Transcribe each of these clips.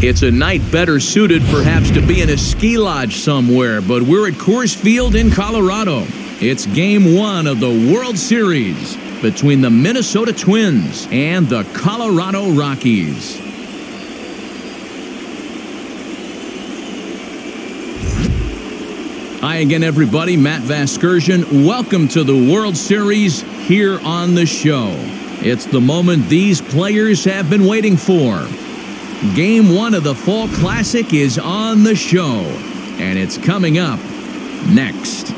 It's a night better suited perhaps to be in a ski lodge somewhere, but we're at Coors Field in Colorado. It's Game 1 of the World Series between the Minnesota Twins and the Colorado Rockies. Hi again, everybody. Matt Vasgersian. Welcome to the World Series here on the show. It's the moment these players have been waiting for. Game 1 of the Fall Classic is on the show, and it's coming up next.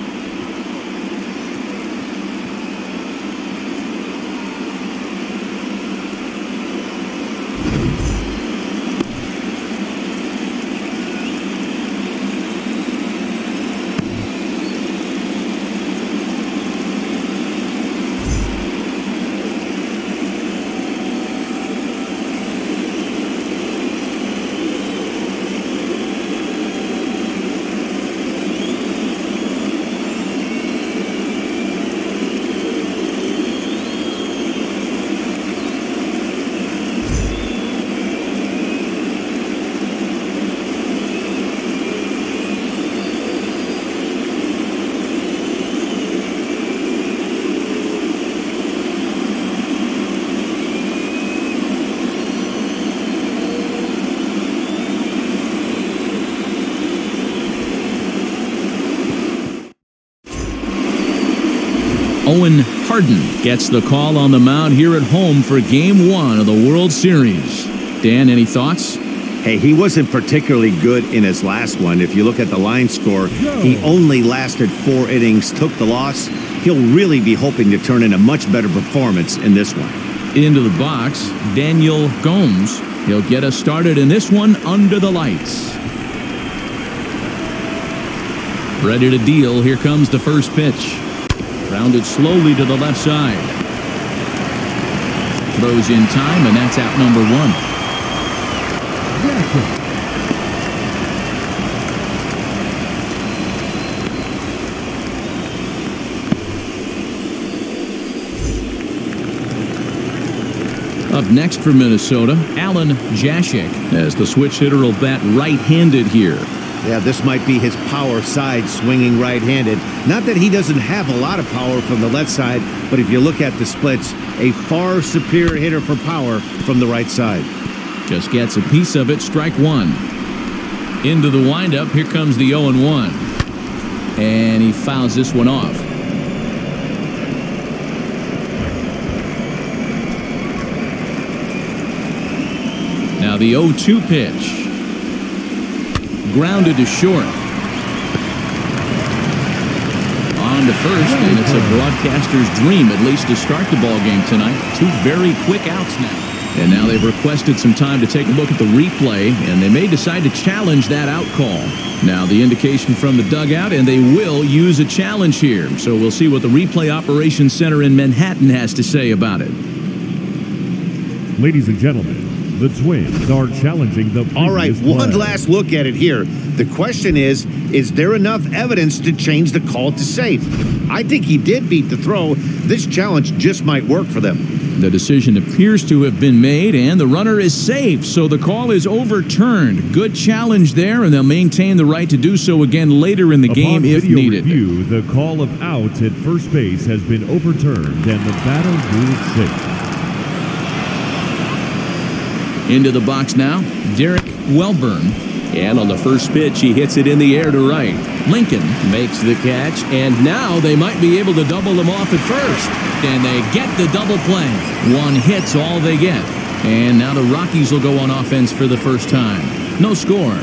Owen Harden gets the call on the mound here at home for Game 1 of the World Series. Dan, any thoughts? Hey, he wasn't particularly good in his last one. If you look at the line score, he only lasted 4 innings, took the loss. He'll really be hoping to turn in a much better performance in this one. Into the box, Daniel Gomes. He'll get us started in this one under the lights. Ready to deal. Here comes the first pitch. Grounded slowly to the left side. Throws in time, and that's out number 1. Up next for Minnesota, Alan Jashik, as the switch hitter will bat right-handed here. Yeah, this might be his power side, swinging right-handed. Not that he doesn't have a lot of power from the left side, but if you look at the splits, a far superior hitter for power from the right side. Just gets a piece of it, strike 1. Into the windup, here comes the 0-1. And he fouls this one off. Now the 0-2 pitch. Grounded to short. On to first, and it's a broadcaster's dream, at least to start the ball game tonight. 2 very quick outs now. And now they've requested some time to take a look at the replay, and they may decide to challenge that out call. Now the indication from the dugout, and they will use a challenge here. So we'll see what the Replay Operations Center in Manhattan has to say about it. Ladies and gentlemen, the Twins are challenging the previous All right, one play. last look at it here. The question is there enough evidence to change the call to safe? I think he did beat the throw. This challenge just might work for them. The decision appears to have been made, and the runner is safe, so the call is overturned. Good challenge there, and they'll maintain the right to do so again later in the game if video needed. Review, the call of out at first base has been overturned, and the batter ruled safe. Into the box now, Derek Welburn. And on the first pitch, he hits it in the air to right. Lincoln makes the catch, and now they might be able to double him off at first. And they get the double play. 1 hit's all they get. And now the Rockies will go on offense for the first time. No score.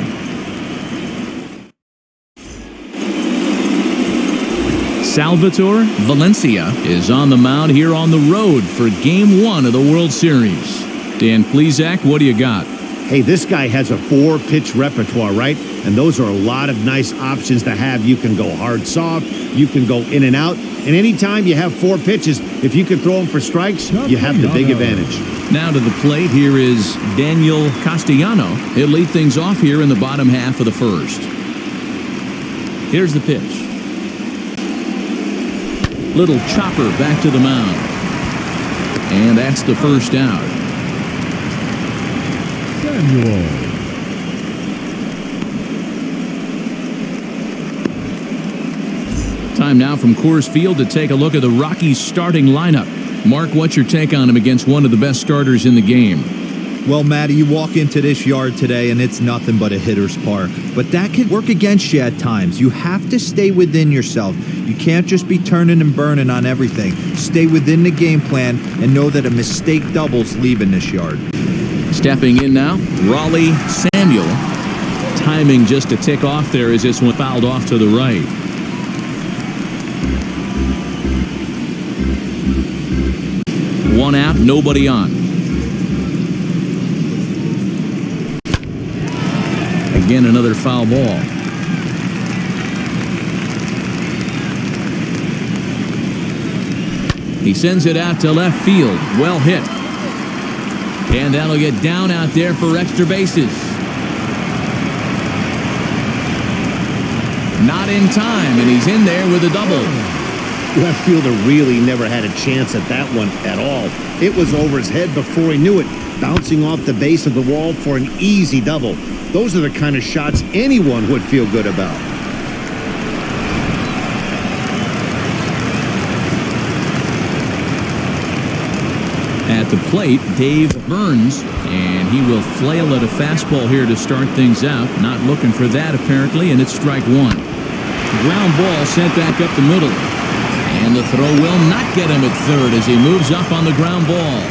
Salvatore Valencia is on the mound here on the road for Game 1 of the World Series. Dan Plesac, what do you got? Hey, this guy has a 4-pitch repertoire, right? And those are a lot of nice options to have. You can go hard, soft. You can go in and out. And anytime you have 4 pitches, if you can throw them for strikes, you have the big advantage. Now to the plate, here is Daniel Castellano. He'll lead things off here in the bottom half of the first. Here's the pitch. Little chopper back to the mound. And that's the first out. Time now from Coors Field to take a look at the Rockies starting lineup. Mark, what's your take on him against one of the best starters in the game? Well, Matty, you walk into this yard today and it's nothing but a hitter's park. But that can work against you at times. You have to stay within yourself. You can't just be turning and burning on everything. Stay within the game plan and know that a mistake doubles leaving this yard. Stepping in now, Raleigh Samuel. Timing just a tick off there as this one fouled off to the right. One out, nobody on. Again, another foul ball. He sends it out to left field. Well hit. And that'll get down out there for extra bases. Not in time, and he's in there with a double. Left fielder really never had a chance at that one at all. It was over his head before he knew it, bouncing off the base of the wall for an easy double. Those are the kind of shots anyone would feel good about. At the plate, Dave Burns, and he will flail at a fastball here to start things out. Not looking for that, apparently, and it's strike one. Ground ball sent back up the middle. And the throw will not get him at third as he moves up on the ground ball.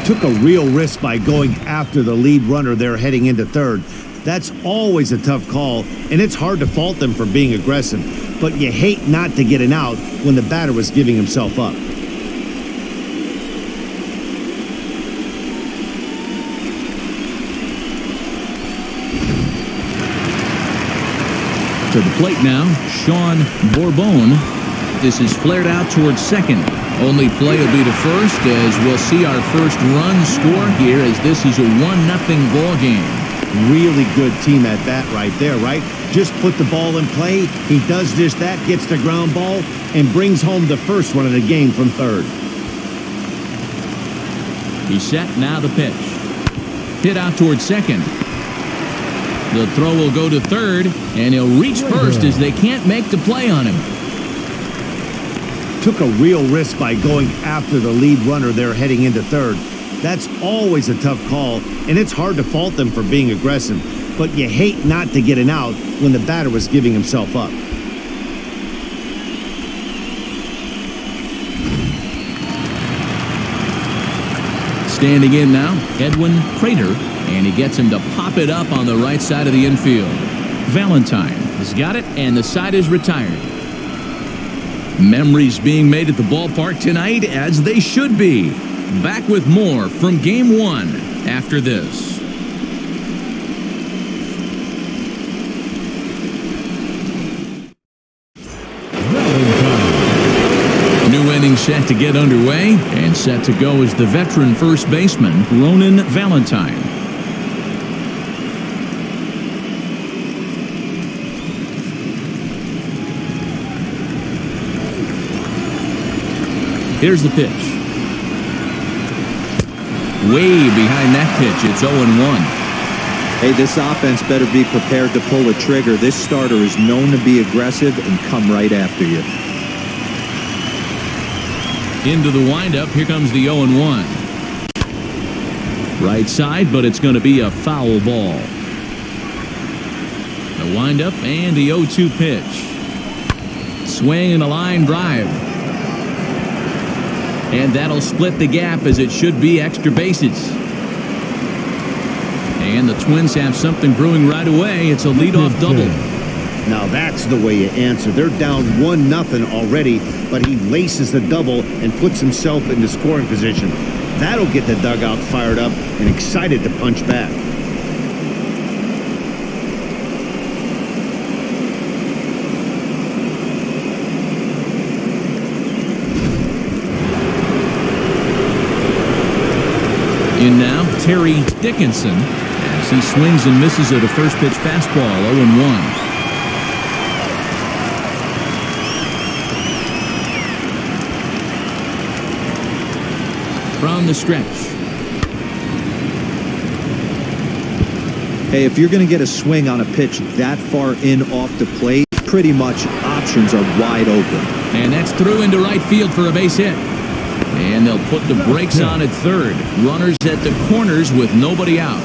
Took a real risk by going after the lead runner there heading into third. That's always a tough call, and it's hard to fault them for being aggressive. But you hate not to get an out when the batter was giving himself up. To the plate now, Sean Bourbon. This is flared out towards second. Only play will be to first as we'll see our first run score here as this is a 1-0 ball game. Really good team at bat right there, right? Just put the ball in play. He does just that, gets the ground ball, and brings home the first one of the game from third. He's set, now the pitch. Hit out towards second. The throw will go to third, and he'll reach first as they can't make the play on him. Took a real risk by going after the lead runner there heading into third. That's always a tough call, and it's hard to fault them for being aggressive. But you hate not to get an out when the batter was giving himself up. Standing in now, Edwin Prater, and he gets him to pop it up on the right side of the infield. Valentine has got it, and the side is retired. Memories being made at the ballpark tonight, as they should be. Back with more from Game 1 after this. New inning set to get underway, and set to go is the veteran first baseman, Ronan Valentine. Here's the pitch. Way behind that pitch. It's 0-1. Hey, this offense better be prepared to pull a trigger. This starter is known to be aggressive and come right after you. Into the windup. Here comes the 0-1. Right side, but it's going to be a foul ball. The windup and the 0-2 pitch. Swing and a line drive. And that'll split the gap as it should be extra bases. And the Twins have something brewing right away. It's a leadoff double. Now that's the way you answer. They're down 1-0 already, but he laces the double and puts himself into scoring position. That'll get the dugout fired up and excited to punch back. In now, Terry Dickinson, as he swings and misses at a first pitch fastball, 0-1. From the stretch. Hey, if you're going to get a swing on a pitch that far in off the plate, pretty much options are wide open. And that's through into right field for a base hit. And they'll put the brakes on at third. Runners at the corners with nobody out.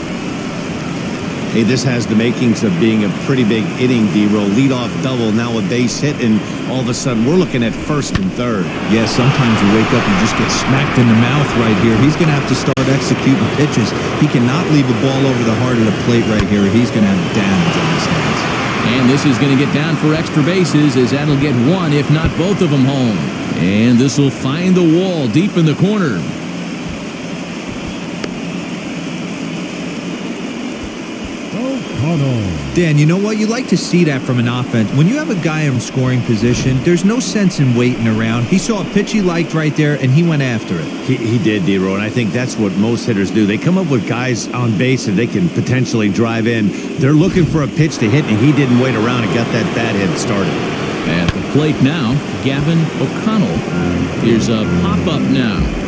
Hey, this has the makings of being a pretty big inning, D-Roll. Leadoff double, now a base hit, and all of a sudden we're looking at first and third. Yeah, sometimes you wake up and just get smacked in the mouth right here. He's going to have to start executing pitches. He cannot leave a ball over the heart of the plate right here. He's going to have damage on his hands. And this is going to get down for extra bases, as that'll get one, if not both of them, home. And this will find the wall deep in the corner. Dan, you know what? You like to see that from an offense. When you have a guy in scoring position, there's no sense in waiting around. He saw a pitch he liked right there, and he went after it. He did, D-Roll, and I think that's what most hitters do. They come up with guys on base that they can potentially drive in. They're looking for a pitch to hit, and he didn't wait around and got that bad hit started. At the plate now, Gavin O'Connell. Here's a pop-up now.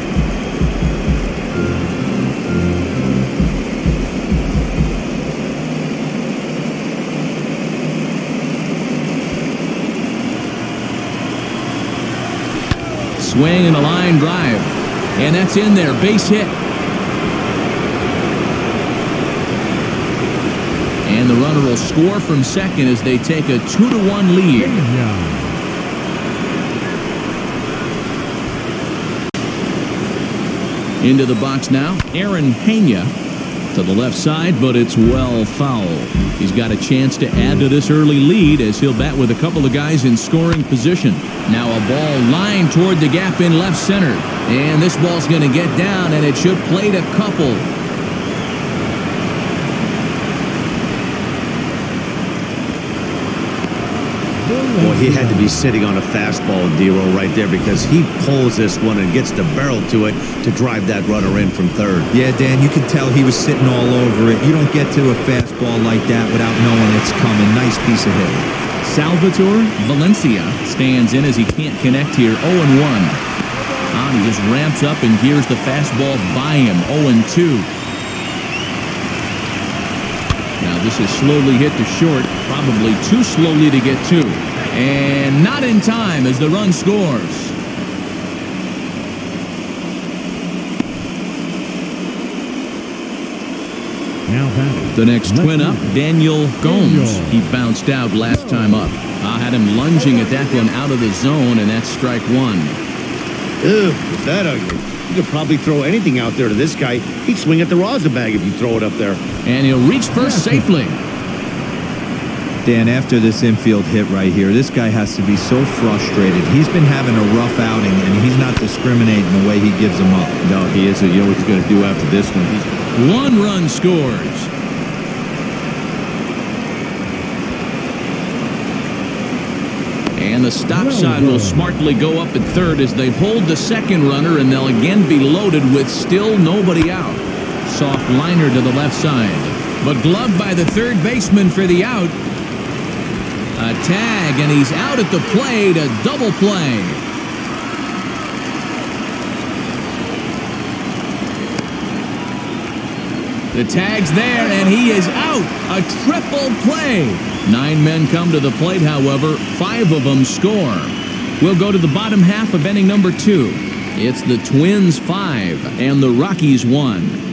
Swing and a line drive. And that's in there. Base hit. And the runner will score from second as they take a 2-1 lead. Into the box now, Aaron Pena to the left side, but it's well foul. He's got a chance to add to this early lead as he'll bat with a couple of guys in scoring position. Now a ball lined toward the gap in left center. And this ball's going to get down, and it should plate a couple. Boy, he had to be sitting on a fastball, D-Roll, right there, because he pulls this one and gets the barrel to it to drive that runner in from third. Yeah, Dan, you can tell he was sitting all over it. You don't get to a fastball like that without knowing it's coming. Nice piece of hit. Salvatore Valencia stands in as he can't connect here. 0-1. He just ramps up and gears the fastball by him. 0-2. Now this is slowly hit to short, probably too slowly to get to. And not in time as the run scores. The next twin up, Daniel Gomes. He bounced out last time up. Had him lunging at that one out of the zone, and that's strike one. Ew, is that ugly? You could probably throw anything out there to this guy. He'd swing at the rosin bag if you throw it up there. And he'll reach first safely. Dan, after this infield hit right here, this guy has to be so frustrated. He's been having a rough outing, and he's not discriminating the way he gives them up. No, he isn't. You know what he's going to do after this one. One run scores. And the stop sign will smartly go up at third as they hold the second runner, and they'll again be loaded with still nobody out. Soft liner to the left side, but gloved by the third baseman for the out. A tag, and he's out at the plate, a double play. The tag's there, and he is out. A triple play. 9 men come to the plate, however. 5 of them score. We'll go to the bottom half of inning number 2. It's the Twins 5 and the Rockies 1.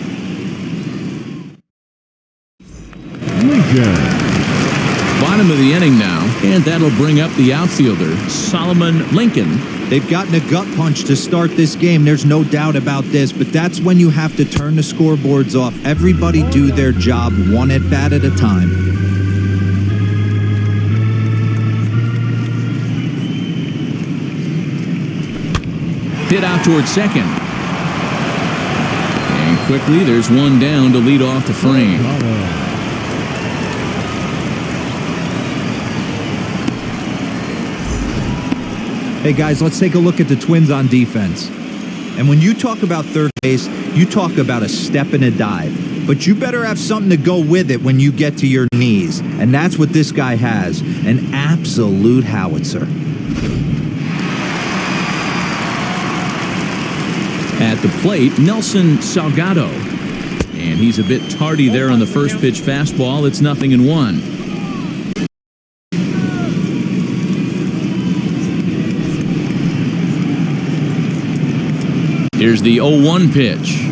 Bottom of the inning now, and that'll bring up the outfielder, Solomon Lincoln. They've gotten a gut punch to start this game. There's no doubt about this, but that's when you have to turn the scoreboards off. Everybody do their job one at bat at a time. Hit out towards second. And quickly, there's one down to lead off the frame. Hey guys, let's take a look at the Twins on defense. And when you talk about third base, you talk about a step and a dive. But you better have something to go with it when you get to your knees. And that's what this guy has. An absolute howitzer. At the plate, Nelson Salgado. And he's a bit tardy there on the first pitch fastball. It's 0-1. Here's the 0-1 pitch.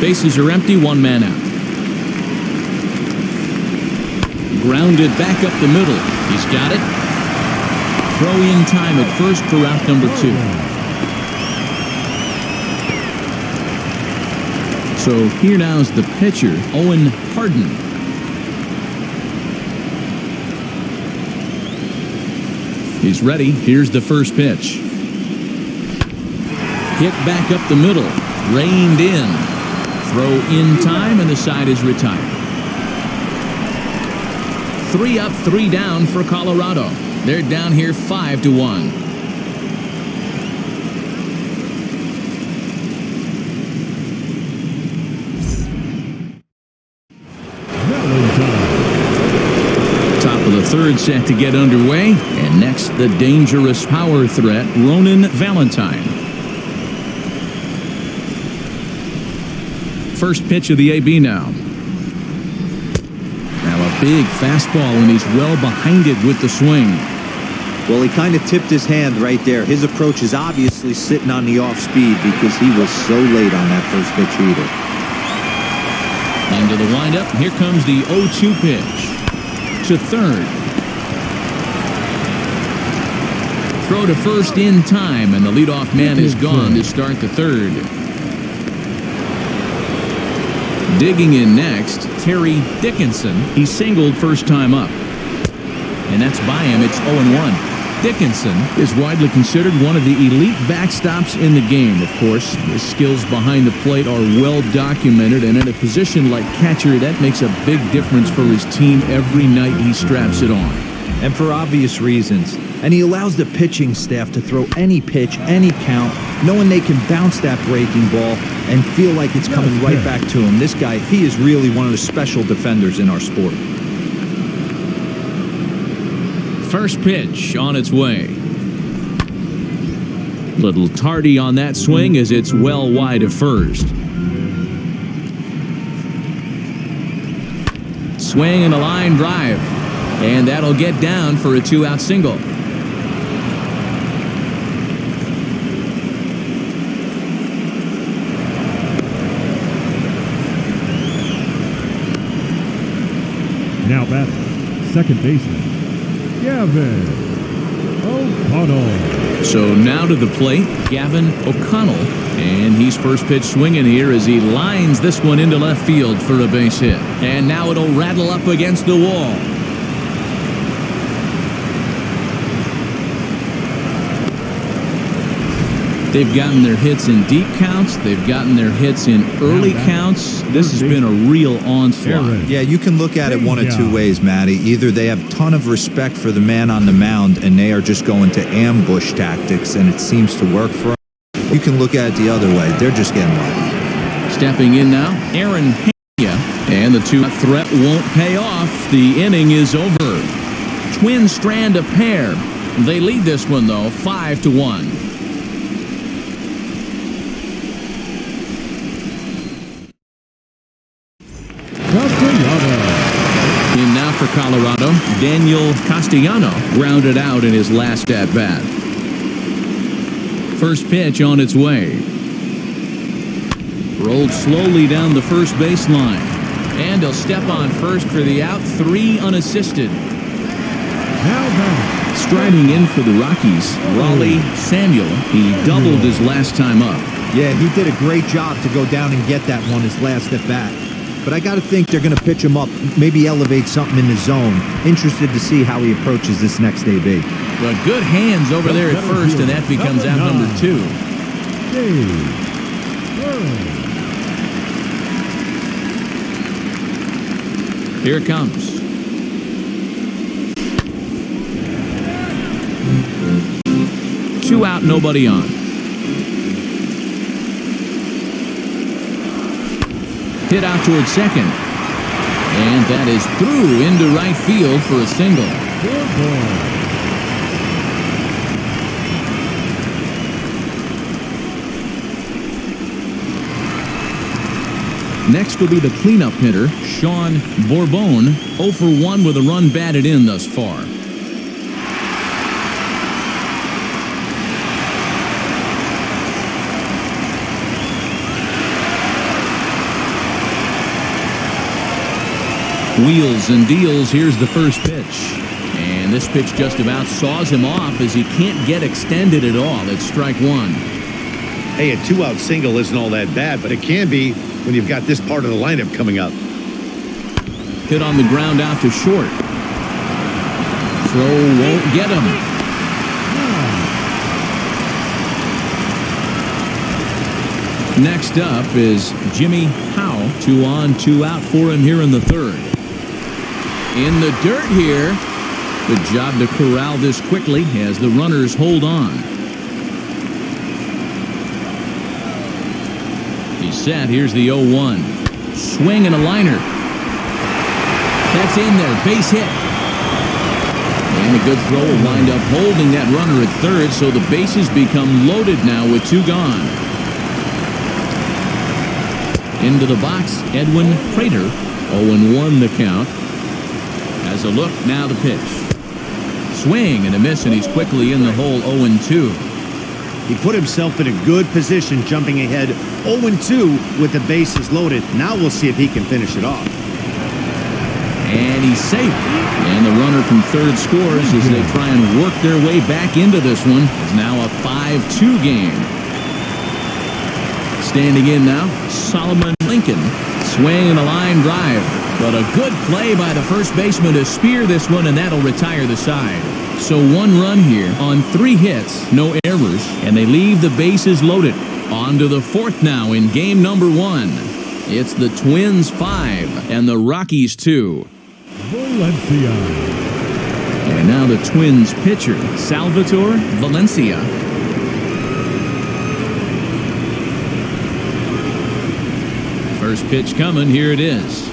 Bases are empty, one man out. Grounded back up the middle. He's got it. Throw in time at first for out number 2. So here now is the pitcher, Owen Harden. He's ready. Here's the first pitch. Hit back up the middle. Reined in. Throw in time, and the side is retired. 3 up, 3 down for Colorado. They're down here 5-1. Top of the third set to get underway. And next, the dangerous power threat, Ronan Valentine. First pitch of the AB now. Now a big fastball, and he's well behind it with the swing. Well, he kind of tipped his hand right there. His approach is obviously sitting on the off speed because he was so late on that first pitch either. Into the windup. Here comes the 0-2 pitch. To third. Throw to first in time, and the leadoff man is gone to start the third. Digging in next, Terry Dickinson. He singled first time up. And that's by him. It's 0-1. Dickinson is widely considered one of the elite backstops in the game, of course. His skills behind the plate are well documented, and in a position like catcher, that makes a big difference for his team every night he straps it on. And for obvious reasons. And he allows the pitching staff to throw any pitch, any count, knowing they can bounce that breaking ball and feel like it's coming right back to him. This guy, he is really one of the special defenders in our sport. First pitch on its way. Little tardy on that swing as it's well wide of first. Swing and a line drive. And that'll get down for a 2-out single. Now batting, second baseman, Gavin O'Connell. So now to the plate, Gavin O'Connell. And he's first pitch swinging here as he lines this one into left field for a base hit. And now it'll rattle up against the wall. They've gotten their hits in deep counts. They've gotten their hits in early counts. This has been a real onslaught. Yeah, you can look at it one of two ways, Matty. Either they have a ton of respect for the man on the mound and they are just going to ambush tactics and it seems to work for them. You can look at it the other way. They're just getting lucky. Stepping in now, Aaron Pena. And the 2-out threat won't pay off. The inning is over. Twins strand a pair. They lead this one, though, 5-1. In now for Colorado, Daniel Castellano grounded out in his last at-bat. First pitch on its way. Rolled slowly down the first baseline. And he'll step on first for the out, 3 unassisted. Striding in for the Rockies, Raleigh Samuel. He doubled his last time up. Yeah, he did a great job to go down and get that one his last at-bat. But I got to think they're going to pitch him up, maybe elevate something in the zone. Interested to see how he approaches this next AB. But good hands over there at first, and that becomes out number 2. Here it comes. Two out, nobody on. Hit out towards second. And that is through into right field for a single. Next will be the cleanup hitter, Sean Bourbon, 0 for 1 with a run batted in thus far. Wheels and deals. Here's the first pitch. And this pitch just about saws him off as he can't get extended at all. It's strike one. Hey, a 2-out single isn't all that bad, but it can be when you've got this part of the lineup coming up. Hit on the ground out to short. Throw won't get him. Next up is Jimmy Howe. 2 on, 2 out for him here in the third. In the dirt here. Good job to corral this quickly as the runners hold on. He's set. Here's the 0-1. Swing and a liner. That's in there. Base hit. And a good throw will wind up holding that runner at third, so the bases become loaded now with 2 gone. Into the box, Edwin Prater. 0-1 the count. Has a look, now the pitch. Swing and a miss, and he's quickly in the hole. 0-2. He put himself in a good position, jumping ahead 0-2 with the bases loaded. Now we'll see if he can finish it off. And he's safe. And the runner from third scores as they try and work their way back into this one. It's now a 5-2 game. Standing in now, Solomon Lincoln. Swing and a line drive. But a good play by the first baseman to spear this one, and that'll retire the side. So 1 run here on 3 hits, no errors, and they leave the bases loaded. On to the 4th now in game number 1. It's the Twins 5 and the Rockies 2. Valencia. And now the Twins pitcher, Salvador Valencia. First pitch coming, here it is.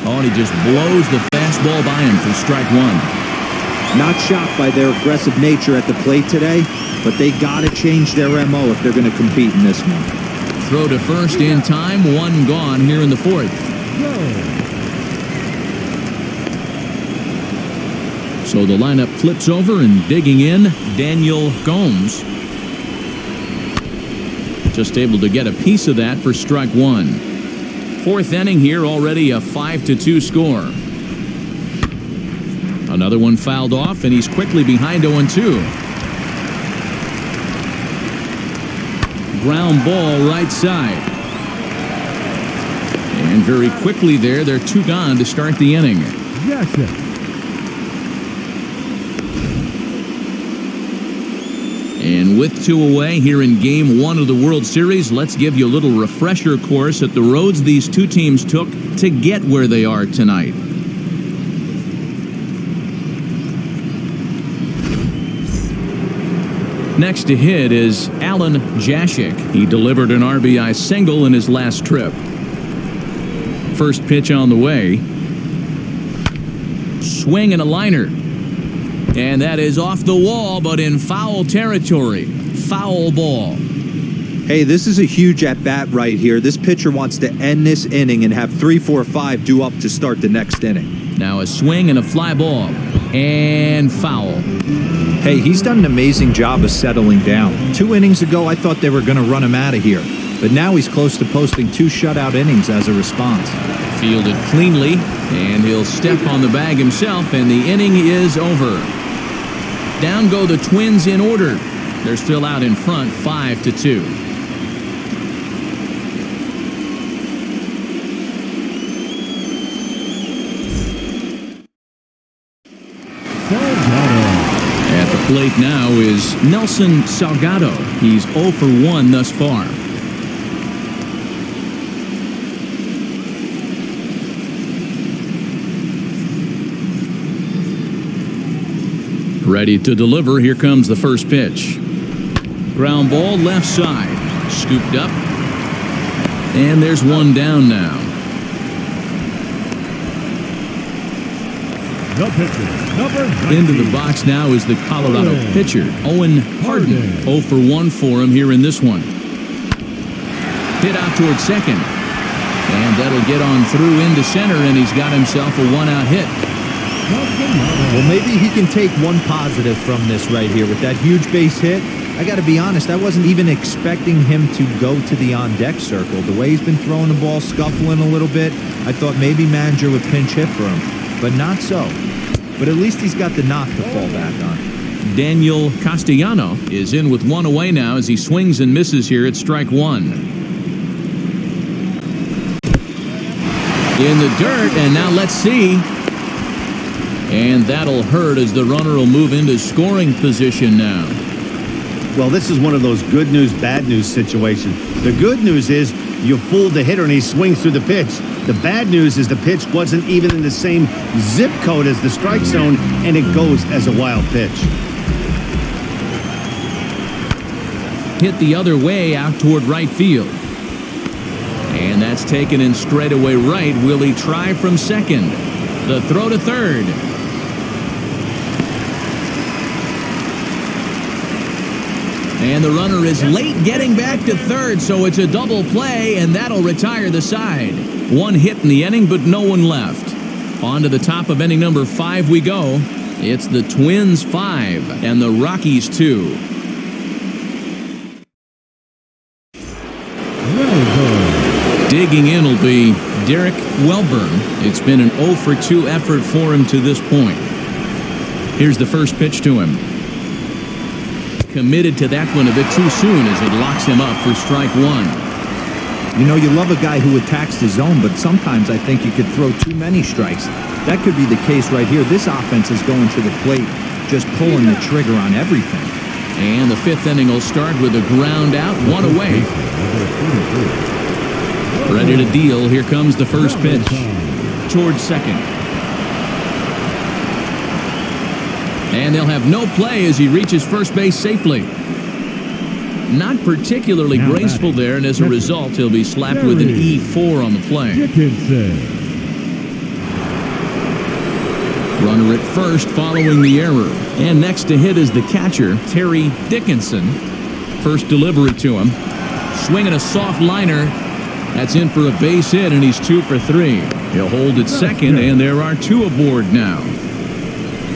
Oh, and he just blows the fastball by him for strike 1. Not shocked by their aggressive nature at the plate today, but they got to change their MO if they're going to compete in this one. Throw to first in time, 1 gone here in the 4th. So the lineup flips over, and digging in, Daniel Gomes. Just able to get a piece of that for strike 1. 4th inning here, already a 5-2 score. Another one fouled off, and he's quickly behind 0-2. Ground ball right side. And very quickly there, they're 2 gone to start the inning. Yes, sir. And with 2 away here in Game 1 of the World Series, let's give you a little refresher course at the roads these 2 teams took to get where they are tonight. Next to hit is Alan Jashik. He delivered an RBI single in his last trip. First pitch on the way. Swing and a liner. And that is off the wall, but in foul territory. Foul ball. Hey, this is a huge at-bat right here. This pitcher wants to end this inning and have 3, 4, 5 due up to start the next inning. Now a swing and a fly ball. And foul. Hey, he's done an amazing job of settling down. 2 innings ago, I thought they were going to run him out of here. But now he's close to posting 2 shutout innings as a response. Fielded cleanly, and he'll step on the bag himself, and the inning is over. Down go the Twins in order. They're still out in front, 5-2. At the plate now is Nelson Salgado. He's 0 for 1 thus far. Ready to deliver. Here comes the first pitch. Ground ball left side. Scooped up. And there's one down now. The pitcher, number 90. Into the box now is the Colorado pitcher, Owen Hardin. 0 for 1 for him here in this one. Hit out towards second. And that'll get on through into center, and he's got himself a one-out hit. Well, maybe he can take one positive from this right here with that huge base hit. I got to be honest, I wasn't even expecting him to go to the on-deck circle. The way he's been throwing the ball, scuffling a little bit, I thought maybe manager would pinch hit for him, but not so. But at least he's got the knock to fall back on. Daniel Castellano is in with one away now as he swings and misses here at strike one. In the dirt, and now let's see. And that'll hurt as the runner will move into scoring position now. Well, this is one of those good news, bad news situations. The good news is you fooled the hitter and he swings through the pitch. The bad news is the pitch wasn't even in the same zip code as the strike zone, and it goes as a wild pitch. Hit the other way out toward right field. And that's taken in straightaway right. Will he try from second? The throw to third. And the runner is late getting back to third, so it's a double play, and that'll retire the side. One hit in the inning, but no one left. On to the top of inning number 5 we go. It's the Twins 5 and the Rockies 2. Digging in will be Derek Welburn. It's been an 0 for 2 effort for him to this point. Here's the first pitch to him. Committed to that one a bit too soon as it locks him up for strike one. You know, you love a guy who attacks the zone, but sometimes I think you could throw too many strikes. That could be the case right here. This offense is going to the plate, just pulling the trigger on everything. And the 5th inning will start with a ground out, one away. Ready to deal. Here comes the first pitch. Towards second. And they'll have no play as he reaches first base safely. Not particularly graceful there, and as a result, he'll be slapped with an E4 on the play. Runner at first following the error. And next to hit is the catcher, Terry Dickinson. First delivery to him. Swinging a soft liner. That's in for a base hit, and he's 2 for 3. He'll hold at second, and there are 2 aboard now.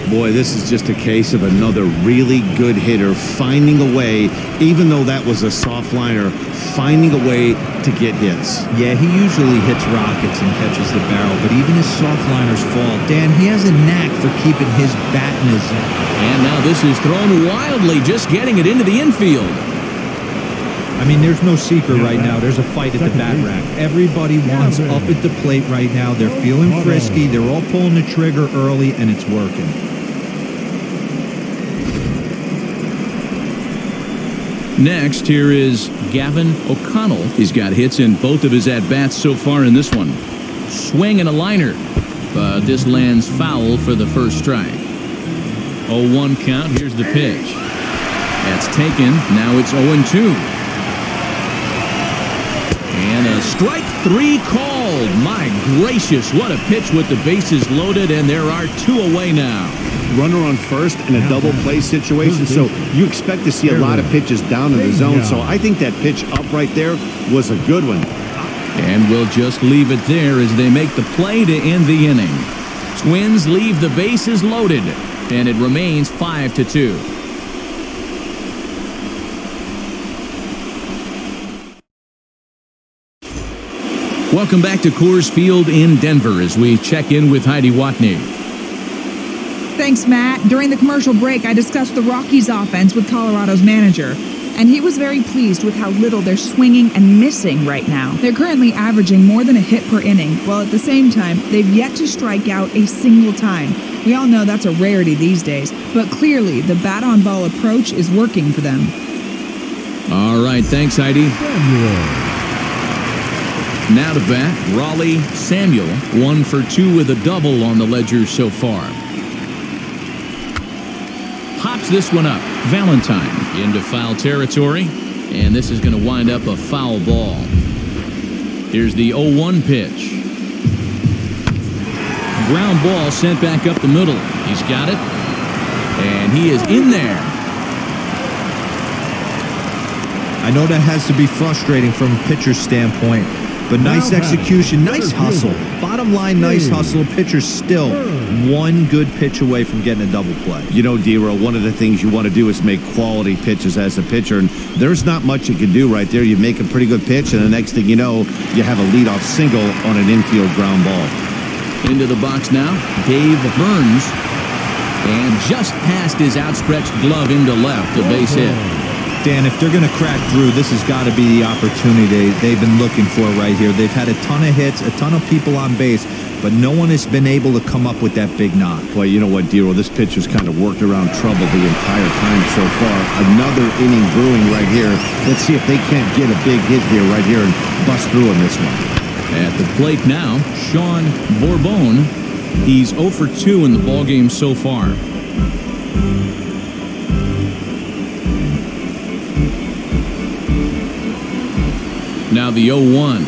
Boy, this is just a case of another really good hitter finding a way, even though that was a soft liner, finding a way to get hits. Yeah, he usually hits rockets and catches the barrel, but even his soft liners fall. Dan, he has a knack for keeping his bat in his zone. And now this is thrown wildly, just getting it into the infield. I mean, there's no secret right now. There's a fight at the bat rack. Everybody wants up at the plate right now. They're feeling frisky. They're all pulling the trigger early, and it's working. Next, here is Gavin O'Connell. He's got hits in both of his at-bats so far in this one. Swing and a liner, but this lands foul for the first strike. 0-1 count. Here's the pitch. That's taken. Now it's 0-2. And a strike 3 called. My gracious, what a pitch with the bases loaded, and there are 2 away now. Runner on first in a double play situation, so you expect to see a lot of pitches down in the zone. So I think that pitch up right there was a good one. And we'll just leave it there as they make the play to end the inning. Twins leave the bases loaded, and it remains 5-2. Welcome back to Coors Field in Denver as we check in with Heidi Watney. Thanks, Matt. During the commercial break, I discussed the Rockies offense with Colorado's manager, and he was very pleased with how little they're swinging and missing right now. They're currently averaging more than a hit per inning, while at the same time, they've yet to strike out a single time. We all know that's a rarity these days, but clearly the bat-on-ball approach is working for them. All right, thanks, Heidi. Now to bat, Raleigh Samuel, 1 for 2 with a double on the ledger so far. Pops this one up. Valentine into foul territory, and this is going to wind up a foul ball. Here's the 0-1 pitch. Ground ball sent back up the middle. He's got it. And he is in there. I know that has to be frustrating from a pitcher's standpoint, but nice execution, nice hustle. Bottom line, nice hustle. Pitcher's still one good pitch away from getting a double play. You know, D-Row, one of the things you want to do is make quality pitches as a pitcher, and there's not much you can do right there. You make a pretty good pitch, and the next thing you know, you have a leadoff single on an infield ground ball. Into the box now, Dave Burns. And just past his outstretched glove into left, a base hit. Dan, if they're going to crack through, this has got to be the opportunity they've been looking for right here. They've had a ton of hits, a ton of people on base, but no one has been able to come up with that big knock. Boy, you know what, D-Row, this pitcher's kind of worked around trouble the entire time so far. Another inning brewing right here. Let's see if they can't get a big hit here right here and bust through on this one. At the plate now, Sean Bourbon. He's 0 for 2 in the ballgame so far. Now the 0-1.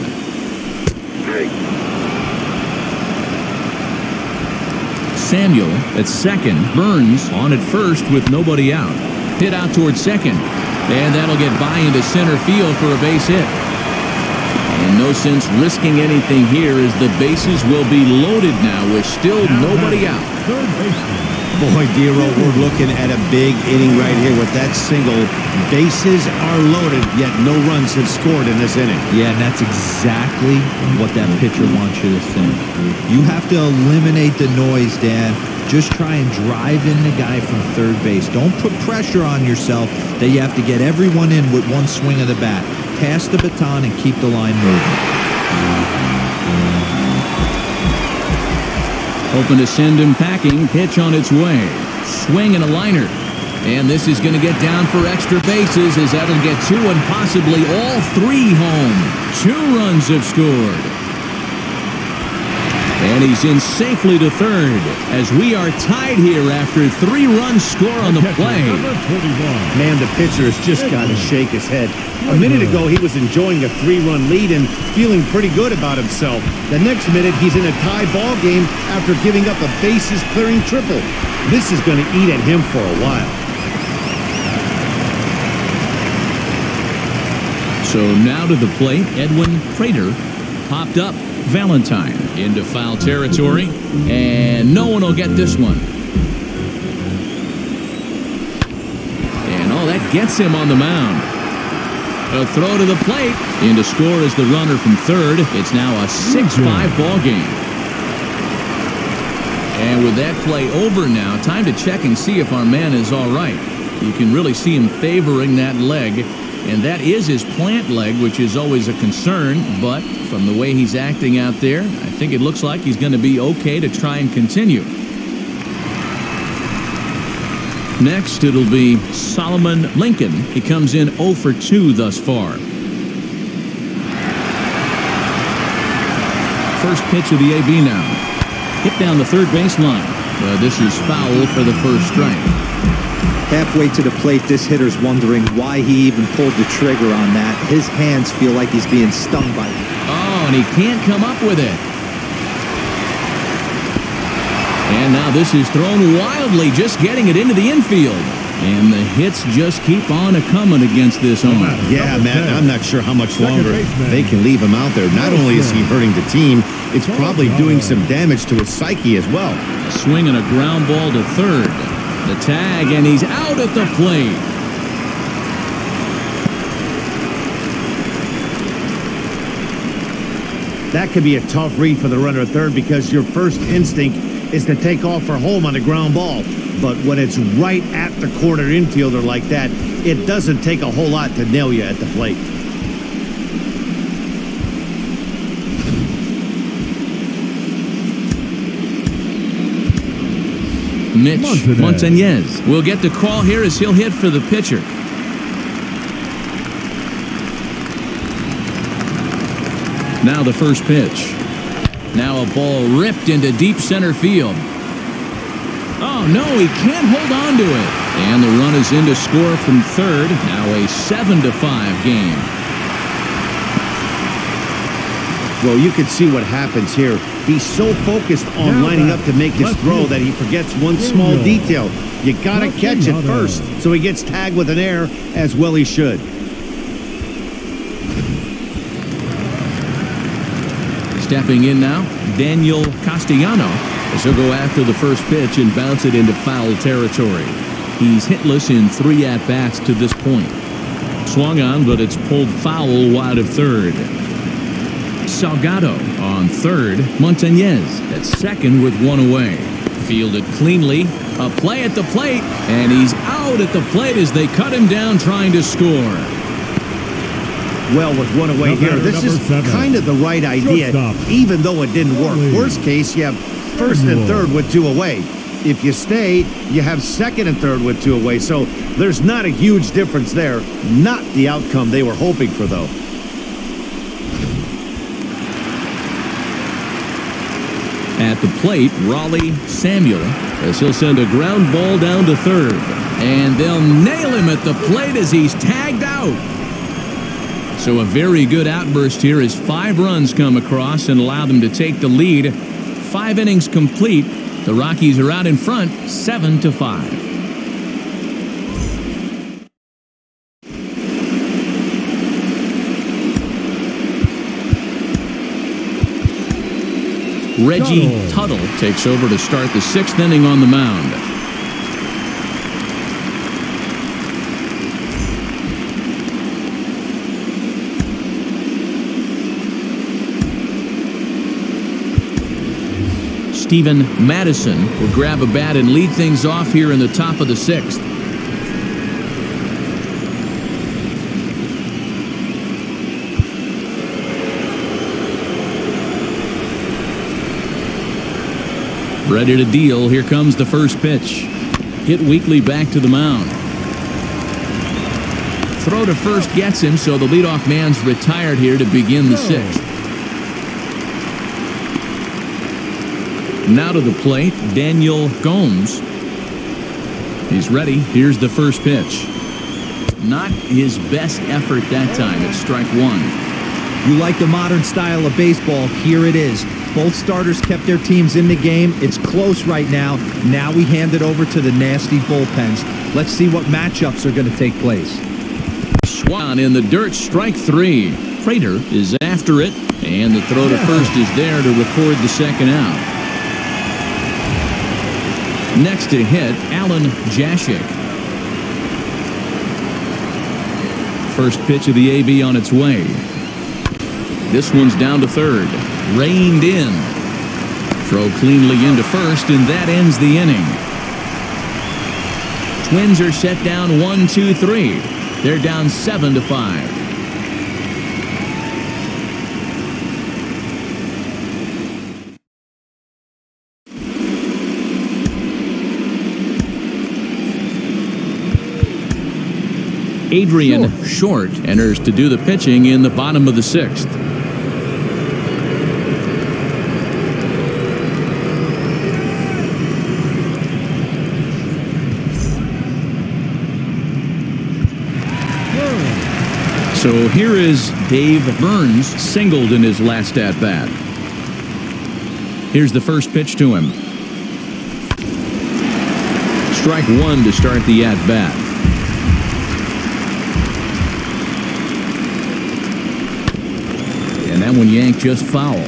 Samuel at second. Burns on at first with nobody out. Hit out towards second. And that'll get by into center field for a base hit. And no sense risking anything here as the bases will be loaded now with still nobody out. Third baseman. Boy, D-Row, we're looking at a big inning right here with that single. Bases are loaded, yet no runs have scored in this inning. Yeah, and that's exactly what that pitcher wants you to think. You have to eliminate the noise, Dan. Just try and drive in the guy from third base. Don't put pressure on yourself that you have to get everyone in with one swing of the bat. Pass the baton and keep the line moving. Hoping to send him packing. Pitch on its way. Swing and a liner. And this is going to get down for extra bases as that'll get 2 and possibly all 3 home. 2 runs have scored. And he's in safely to third as we are tied here after 3 runs score on the play. Man, the pitcher has just got to shake his head. A minute ago, he was enjoying a 3-run lead and feeling pretty good about himself. The next minute, he's in a tie ball game after giving up a bases-clearing triple. This is going to eat at him for a while. So now to the plate, Edwin Prater popped up. Valentine into foul territory, and no one will get this one. And oh, that gets him on the mound. A throw to the plate. In to score is the runner from third. It's now a 6-5 ball game. And with that play over now, time to check and see if our man is all right. You can really see him favoring that leg, and that is his plant leg, which is always a concern, but from the way he's acting out there, I think it looks like he's going to be okay to try and continue. Next, it'll be Solomon Lincoln. He comes in 0 for 2 thus far. First pitch of the AB now. Hit down the third baseline. This is foul for the first strike. Halfway to the plate, this hitter's wondering why he even pulled the trigger on that. His hands feel like he's being stung by it. Oh, and he can't come up with it. And now this is thrown wildly, just getting it into the infield. And the hits just keep on a-coming against this owner. Yeah, Matt, I'm not sure how much longer they can leave him out there. Not only is he hurting the team, it's probably doing some damage to his psyche as well. A swing and a ground ball to third. The tag, and he's out at the plate. That could be a tough read for the runner at third because your first instinct is to take off for home on a ground ball. But when it's right at the corner infielder like that, it doesn't take a whole lot to nail you at the plate. Mitch Montañez will get the call here as he'll hit for the pitcher. Now the first pitch. Now a ball ripped into deep center field. Oh, no, he can't hold on to it. And the run is in to score from third. Now a 7-5 game. Well, you can see what happens here. He's so focused on lining up to make his throw that he forgets one small detail. You got to catch it first. So he gets tagged with an error, as well he should. Stepping in now, Daniel Castellano, as he'll go after the first pitch and bounce it into foul territory. He's hitless in 3 at-bats to this point. Swung on, but it's pulled foul wide of third. Salgado on third. Montañez at second with 1 away. Fielded cleanly. A play at the plate, and he's out at the plate as they cut him down trying to score. Well, with 1 away here, this is kind of the right idea, even though it didn't work. Worst case, you have first and third with 2 away. If you stay, you have second and third with 2 away. So there's not a huge difference there. Not the outcome they were hoping for, though. At the plate, Raleigh Samuel, as he'll send a ground ball down to third. And they'll nail him at the plate as he's tagged out. So a very good outburst here as 5 runs come across and allow them to take the lead. 5 innings complete. The Rockies are out in front, 7-5. Reggie Tuttle takes over to start the 6th inning on the mound. Steven Madison will grab a bat and lead things off here in the top of the 6th. Ready to deal. Here comes the first pitch. Hit weakly back to the mound. Throw to first gets him, so the leadoff man's retired here to begin the 6th. Now to the plate, Daniel Gomes. He's ready. Here's the first pitch. Not his best effort that time. It's strike 1. You like the modern style of baseball, here it is. Both starters kept their teams in the game. It's close right now. Now we hand it over to the nasty bullpens. Let's see what matchups are going to take place. Swan in the dirt, strike 3. Prater is after it, and the throw to first is there to record the 2nd out. Next to hit, Alan Jashik. First pitch of the AB on its way. This one's down to third. Reined in. Throw cleanly into first, and that ends the inning. Twins are set down 1-2-3. They're down 7-5. Adrian Short enters to do the pitching in the bottom of the 6th. So here is Dave Burns, singled in his last at-bat. Here's the first pitch to him. Strike 1 to start the at-bat. And that one yanked just foul.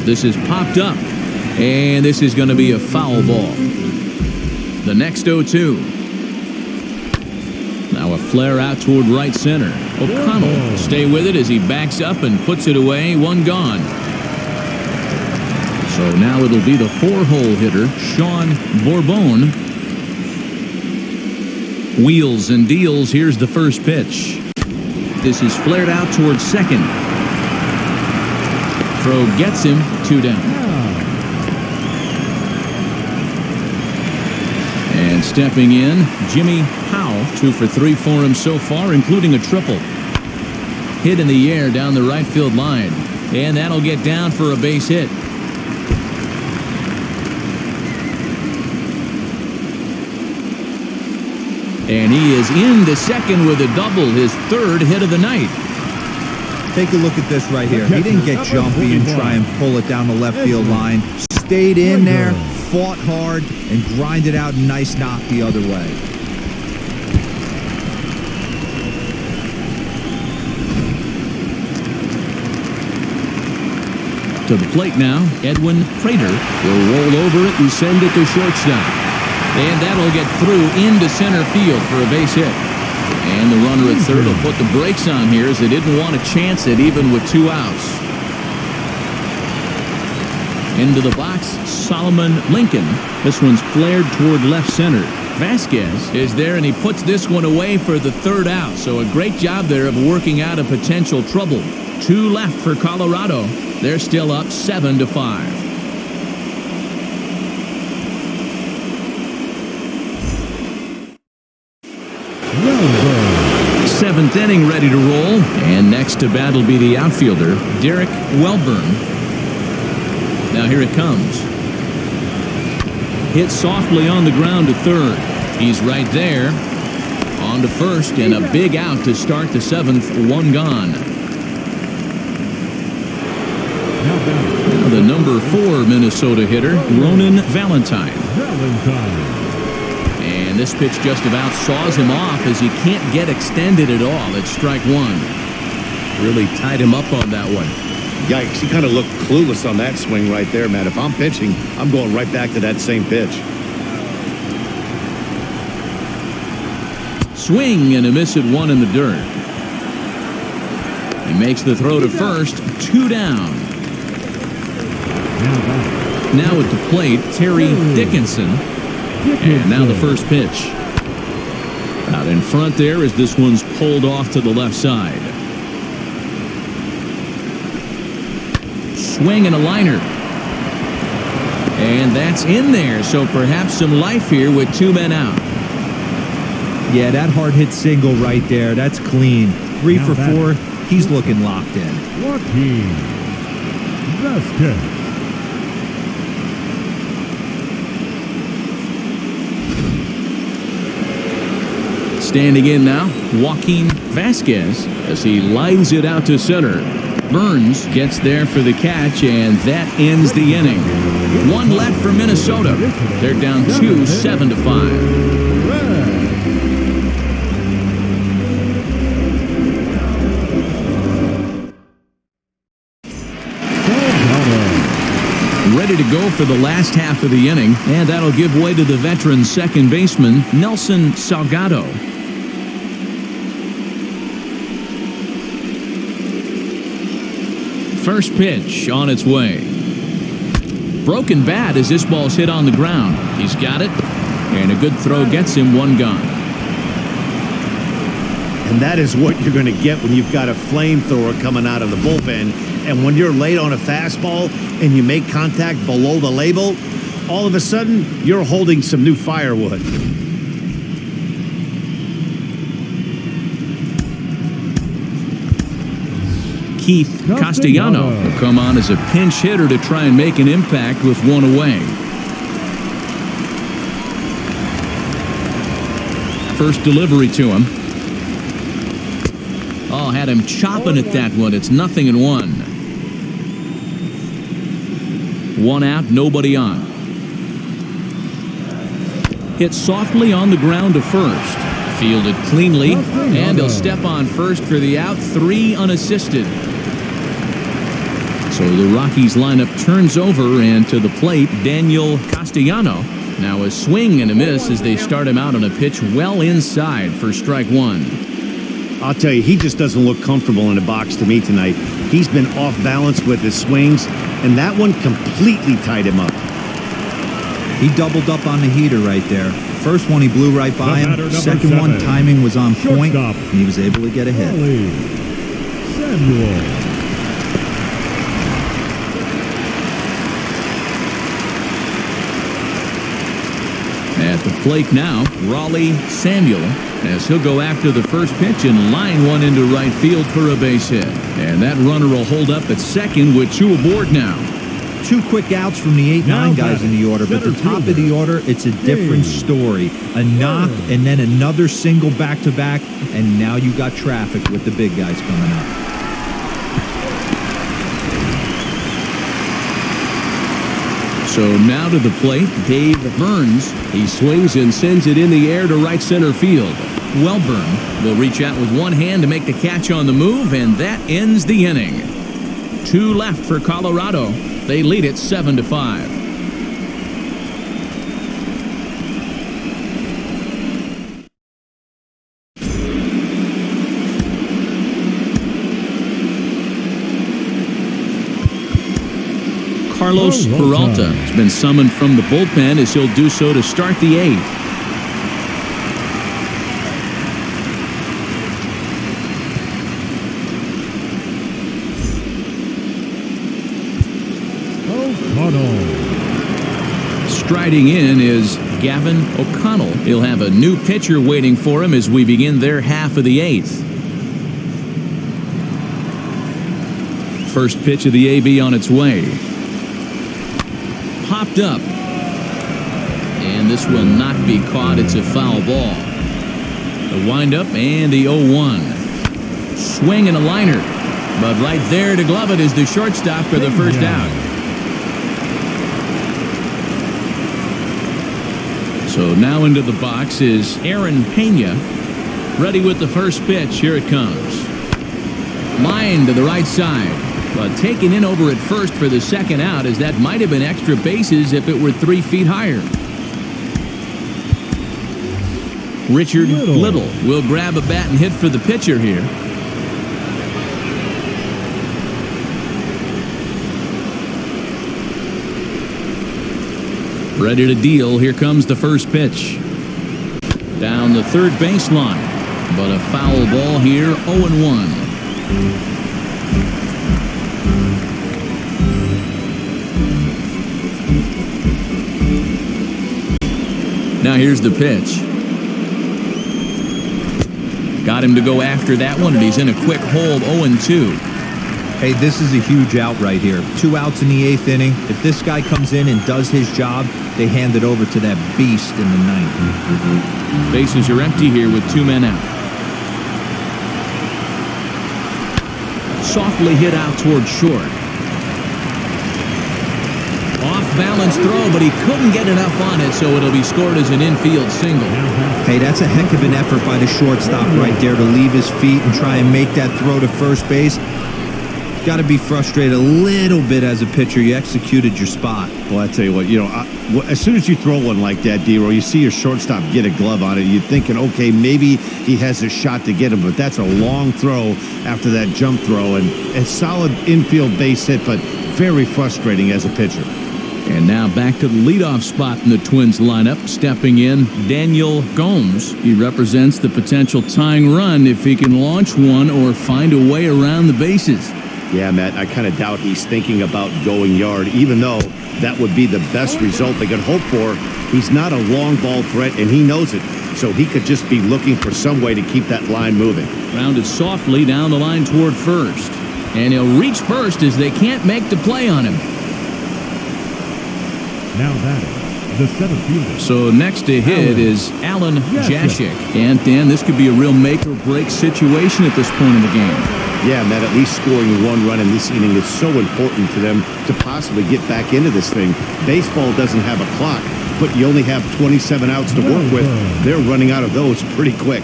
This is popped up, and this is going to be a foul ball. The next 0-2. Now a flare out toward right center. O'Connell will stay with it as he backs up and puts it away. 1 gone. So now it'll be the 4-hole hitter, Sean Bourbon. Wheels and deals. Here's the first pitch. This is flared out towards second. Throw gets him. 2 down. And stepping in, Jimmy Howe. 2 for 3 for him so far, including a triple. Hit in the air down the right field line. And that'll get down for a base hit. And he is into second with a double, his third hit of the night. Take a look at this right here. He didn't get jumpy and try and pull it down the left field line. Stayed in there, fought hard, and grinded out a nice knock the other way. To the plate now, Edwin Prater will roll over it and send it to shortstop. And that'll get through into center field for a base hit. And the runner at third will put the brakes on here as they didn't want to chance it even with 2 outs. Into the box, Solomon Lincoln. This one's flared toward left center. Vasquez is there, and he puts this one away for the 3rd out. So a great job there of working out a potential trouble. 2 left for Colorado. They're still up 7-5. Welburn. 7th inning ready to roll. And next to bat will be the outfielder, Derek Welburn. Now here it comes. Hit softly on the ground to third. He's right there. On to first, and a big out to start the 7th. 1 gone. Now the number 4 Minnesota hitter, Ronan Valentine. And this pitch just about saws him off as he can't get extended at all. It's strike 1. Really tied him up on that one. Yikes, he kind of looked clueless on that swing right there, man. If I'm pitching, I'm going right back to that same pitch. Swing and a miss at 1 in the dirt. He makes the throw to first, 2 down. Now at the plate, Terry Dickinson. And now the first pitch. Out in front there as this one's pulled off to the left side. Swing and a liner. And that's in there, so perhaps some life here with 2 men out. Yeah, that hard hit single right there. That's clean. 3 for 4. He's looking locked in. Rockies. Vasquez. Standing in now, Joaquin Vasquez as he lines it out to center. Burns gets there for the catch, and that ends the inning. 1 left for Minnesota. They're down 2, 7-5. Ready to go for the last half of the inning, and that'll give way to the veteran second baseman, Nelson Salgado. First pitch on its way. Broken bat as this ball's hit on the ground. He's got it, and a good throw gets him 1 gone. And that is what you're going to get when you've got a flamethrower coming out of the bullpen. And when you're late on a fastball and you make contact below the label, all of a sudden, you're holding some new firewood. Keith Castellano will come on as a pinch hitter to try and make an impact with 1 away. First delivery to him. Oh, had him chopping at that one. It's 0-1. 1 out, nobody on. Hit softly on the ground to first. Fielded cleanly, and he'll step on first for the out, 3 unassisted. So the Rockies lineup turns over, and to the plate, Daniel Castellano. Now a swing and a miss as they start him out on a pitch well inside for strike 1. I'll tell you, he just doesn't look comfortable in the box to me tonight. He's been off balance with his swings, and that one completely tied him up. He doubled up on the heater right there. First one he blew right by him. Second one, timing was on point, and he was able to get a hit. Samuel. At the plate now, Raleigh Samuel, as he'll go after the first pitch and line one into right field for a base hit. And that runner will hold up at second with 2 aboard now. 2 quick outs from the 8-9 guys in the order, but the top of the order, it's a different story. A knock and then another single back-to-back, and now you got traffic with the big guys coming up. So now to the plate, Dave Burns. He swings and sends it in the air to right center field. Welburn will reach out with one hand to make the catch on the move, and that ends the inning. 2 left for Colorado. They lead it 7-5. Carlos Peralta has been summoned from the bullpen as he'll do so to start the 8th. Striding in is Gavin O'Connell. He'll have a new pitcher waiting for him as we begin their half of the 8th. First pitch of the AB on its way. Popped up. And this will not be caught. It's a foul ball. The windup and the 0-1. Swing and a liner. But right there to glove it is the shortstop for the first out. So now into the box is Aaron Pena. Ready with the first pitch. Here it comes. Line to the right side. But taken in over at first for the second out, as that might have been extra bases if it were 3 feet higher. Richard Little will grab a bat and hit for the pitcher here. Ready to deal. Here comes the first pitch. Down the third baseline. But a foul ball here, 0-1. Now here's the pitch. Got him to go after that one, and he's in a quick hold, 0-2. Hey, this is a huge out right here. 2 outs in the 8th inning. If this guy comes in and does his job, they hand it over to that beast in the 9th. Bases are empty here with 2 men out. Softly hit out toward short. Off-balance throw, but he couldn't get enough on it, so it'll be scored as an infield single. Hey, that's a heck of an effort by the shortstop right there to leave his feet and try and make that throw to first base. Got to be frustrated a little bit as a pitcher. You executed your spot. Well, I tell you what, as soon as you throw one like that, D-Row, you see your shortstop get a glove on it. You're thinking, okay, maybe he has a shot to get him, but that's a long throw after that jump throw, and a solid infield base hit, but very frustrating as a pitcher. And now back to the leadoff spot in the Twins lineup. Stepping in, Daniel Gomes. He represents the potential tying run if he can launch one or find a way around the bases. Yeah, Matt, I kind of doubt he's thinking about going yard, even though that would be the best result they could hope for. He's not a long ball threat, and he knows it, so he could just be looking for some way to keep that line moving. Rounded softly down the line toward first. And he'll reach first as they can't make the play on him. Now batting, the center fielder. So next to hit is Alan Jashik. And Dan, this could be a real make or break situation at this point in the game. Yeah, Matt, at least scoring 1 run in this inning is so important to them to possibly get back into this thing. Baseball doesn't have a clock, but you only have 27 outs to work with. They're running out of those pretty quick.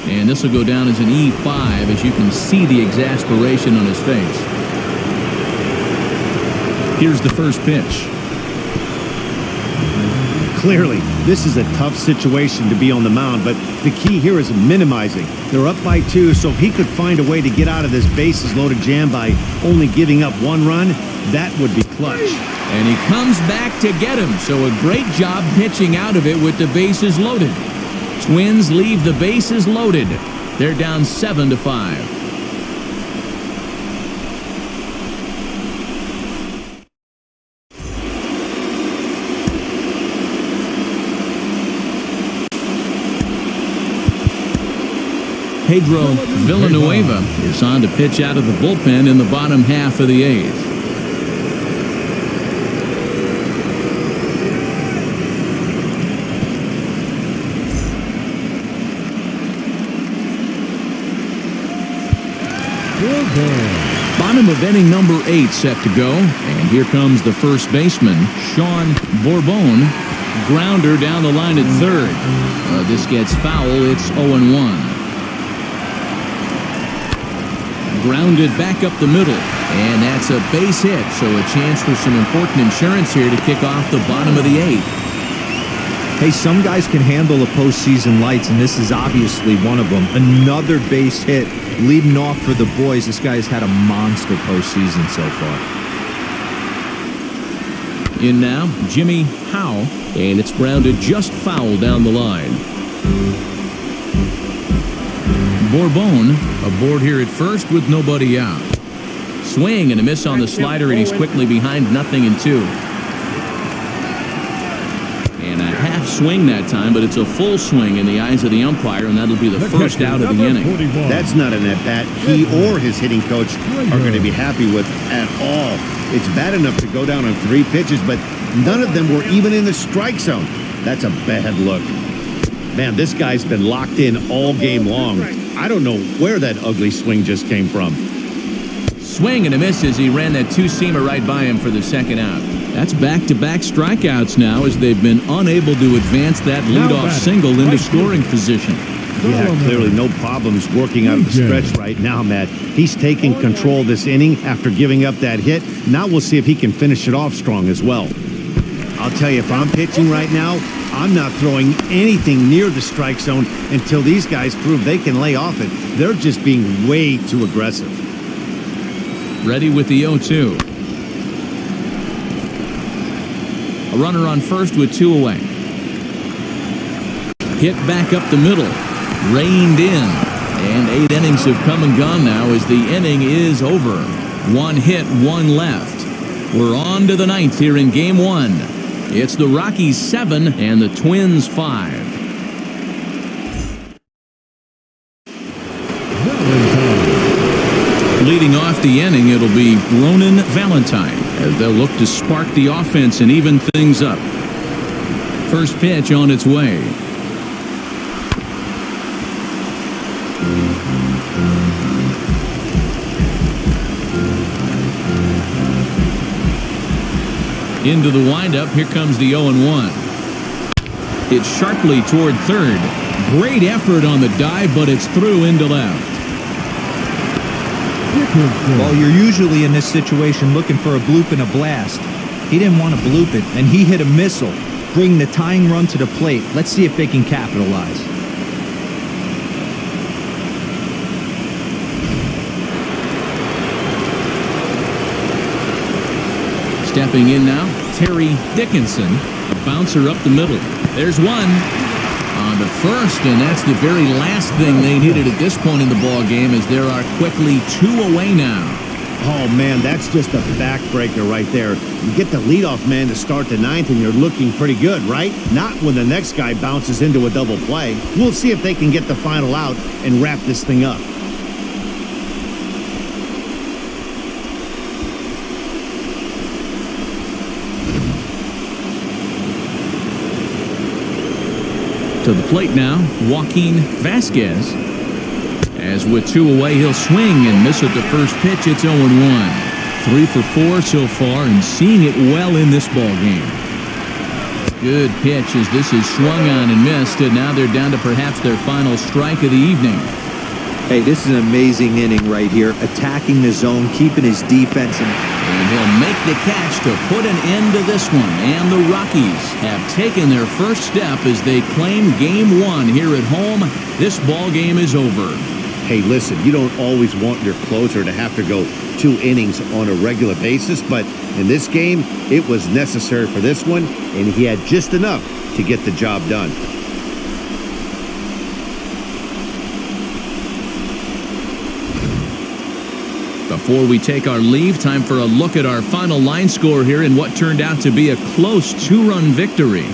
And this will go down as an E5 as you can see the exasperation on his face. Here's the first pitch. Clearly, this is a tough situation to be on the mound, but the key here is minimizing. They're up by 2, so if he could find a way to get out of this bases-loaded jam by only giving up 1 run, that would be clutch. And he comes back to get him, so a great job pitching out of it with the bases loaded. Twins leave the bases loaded. They're down 7-5. Pedro Villanueva is on to pitch out of the bullpen in the bottom half of the 8th. ball. Bottom of inning number 8 set to go. And here comes the first baseman, Sean Bourbon. Grounder down the line at third. This gets foul. It's 0-1. Grounded back up the middle. And that's a base hit. So a chance for some important insurance here to kick off the bottom of the 8th. Hey, some guys can handle the postseason lights, and this is obviously one of them. Another base hit leading off for the boys. This guy's had a monster postseason so far. In now, Jimmy Howe, and it's grounded just foul down the line. Bourbon aboard here at first with nobody out. Swing and a miss on the slider, and he's quickly behind 0-2. And a half swing that time, but it's a full swing in the eyes of the umpire, and that'll be the first out of the inning. That's not an at-bat he or his hitting coach are going to be happy with at all. It's bad enough to go down on 3 pitches, but none of them were even in the strike zone. That's a bad look. Man, this guy's been locked in all game long. I don't know where that ugly swing just came from. Swing and a miss as he ran that two-seamer right by him for the second out. That's back-to-back strikeouts now as they've been unable to advance that leadoff single into scoring position. Yeah, clearly no problems working out of the stretch right now, Matt. He's taking control of this inning after giving up that hit. Now we'll see if he can finish it off strong as well. I'll tell you, if I'm pitching right now, I'm not throwing anything near the strike zone until these guys prove they can lay off it. They're just being way too aggressive. Ready with the 0-2. A runner on first with 2 away. Hit back up the middle. Reined in. And 8 innings have come and gone now as the inning is over. 1 hit, 1 left. We're on to the 9th here in Game 1. It's the Rockies 7 and the Twins 5. Leading off the inning, it'll be Ronan Valentine as they'll look to spark the offense and even things up. First pitch on its way. Into the windup, here comes the 0-1. It's sharply toward third. Great effort on the dive, but it's through into left. Well, you're usually in this situation looking for a bloop and a blast. He didn't want to bloop it, and he hit a missile, bringing the tying run to the plate. Let's see if they can capitalize. Stepping in now, Terry Dickinson, a bouncer up the middle. There's one on the first, and that's the very last thing they needed at this point in the ball game, as there are quickly 2 away now. Oh, man, that's just a backbreaker right there. You get the leadoff man to start the 9th, and you're looking pretty good, right? Not when the next guy bounces into a double play. We'll see if they can get the final out and wrap this thing up. To the plate now, Joaquin Vasquez. As with 2 away, he'll swing and miss at the first pitch. It's 0-1. 3 for 4 so far, and seeing it well in this ball game. Good pitch as this is swung on and missed, and now they're down to perhaps their final strike of the evening. Hey, this is an amazing inning right here. Attacking the zone, keeping his defense in. And he'll make the catch to put an end to this one. And the Rockies have taken their first step as they claim Game 1 here at home. This ball game is over. Hey, listen, you don't always want your closer to have to go 2 innings on a regular basis, but in this game, it was necessary for this one, and he had just enough to get the job done. Before we take our leave, time for a look at our final line score here in what turned out to be a close 2-run victory.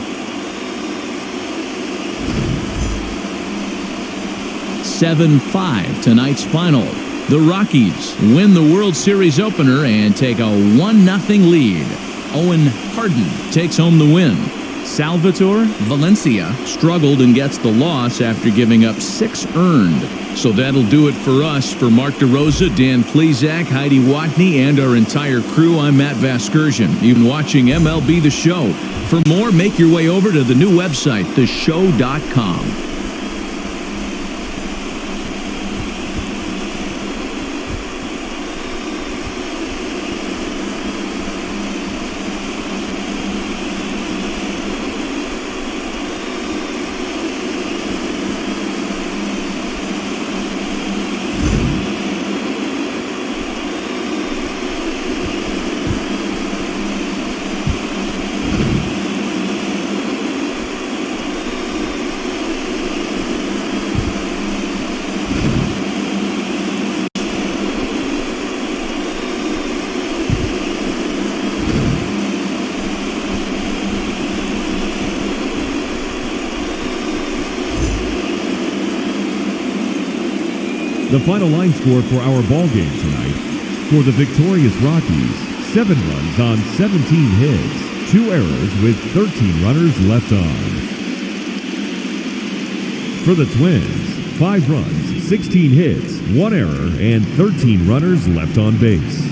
7-5 tonight's final. The Rockies win the World Series opener and take a 1-0 lead. Owen Harden takes home the win. Salvatore Valencia struggled and gets the loss after giving up 6 earned. So that'll do it for us. For Mark DeRosa, Dan Plezak, Heidi Watney, and our entire crew, I'm Matt Vasgersian. You've been watching MLB The Show. For more, make your way over to the new website, theshow.com. The final line score for our ball game tonight: for the victorious Rockies, 7 runs on 17 hits, 2 errors with 13 runners left on. For the Twins, 5 runs, 16 hits, 1 error, and 13 runners left on base.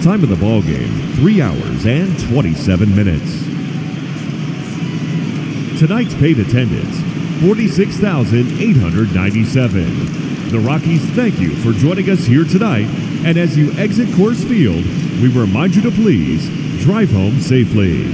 Time of the ball game, 3 hours and 27 minutes. Tonight's paid attendance, 46,897. The Rockies thank you for joining us here tonight, and as you exit Coors Field, we remind you to please drive home safely.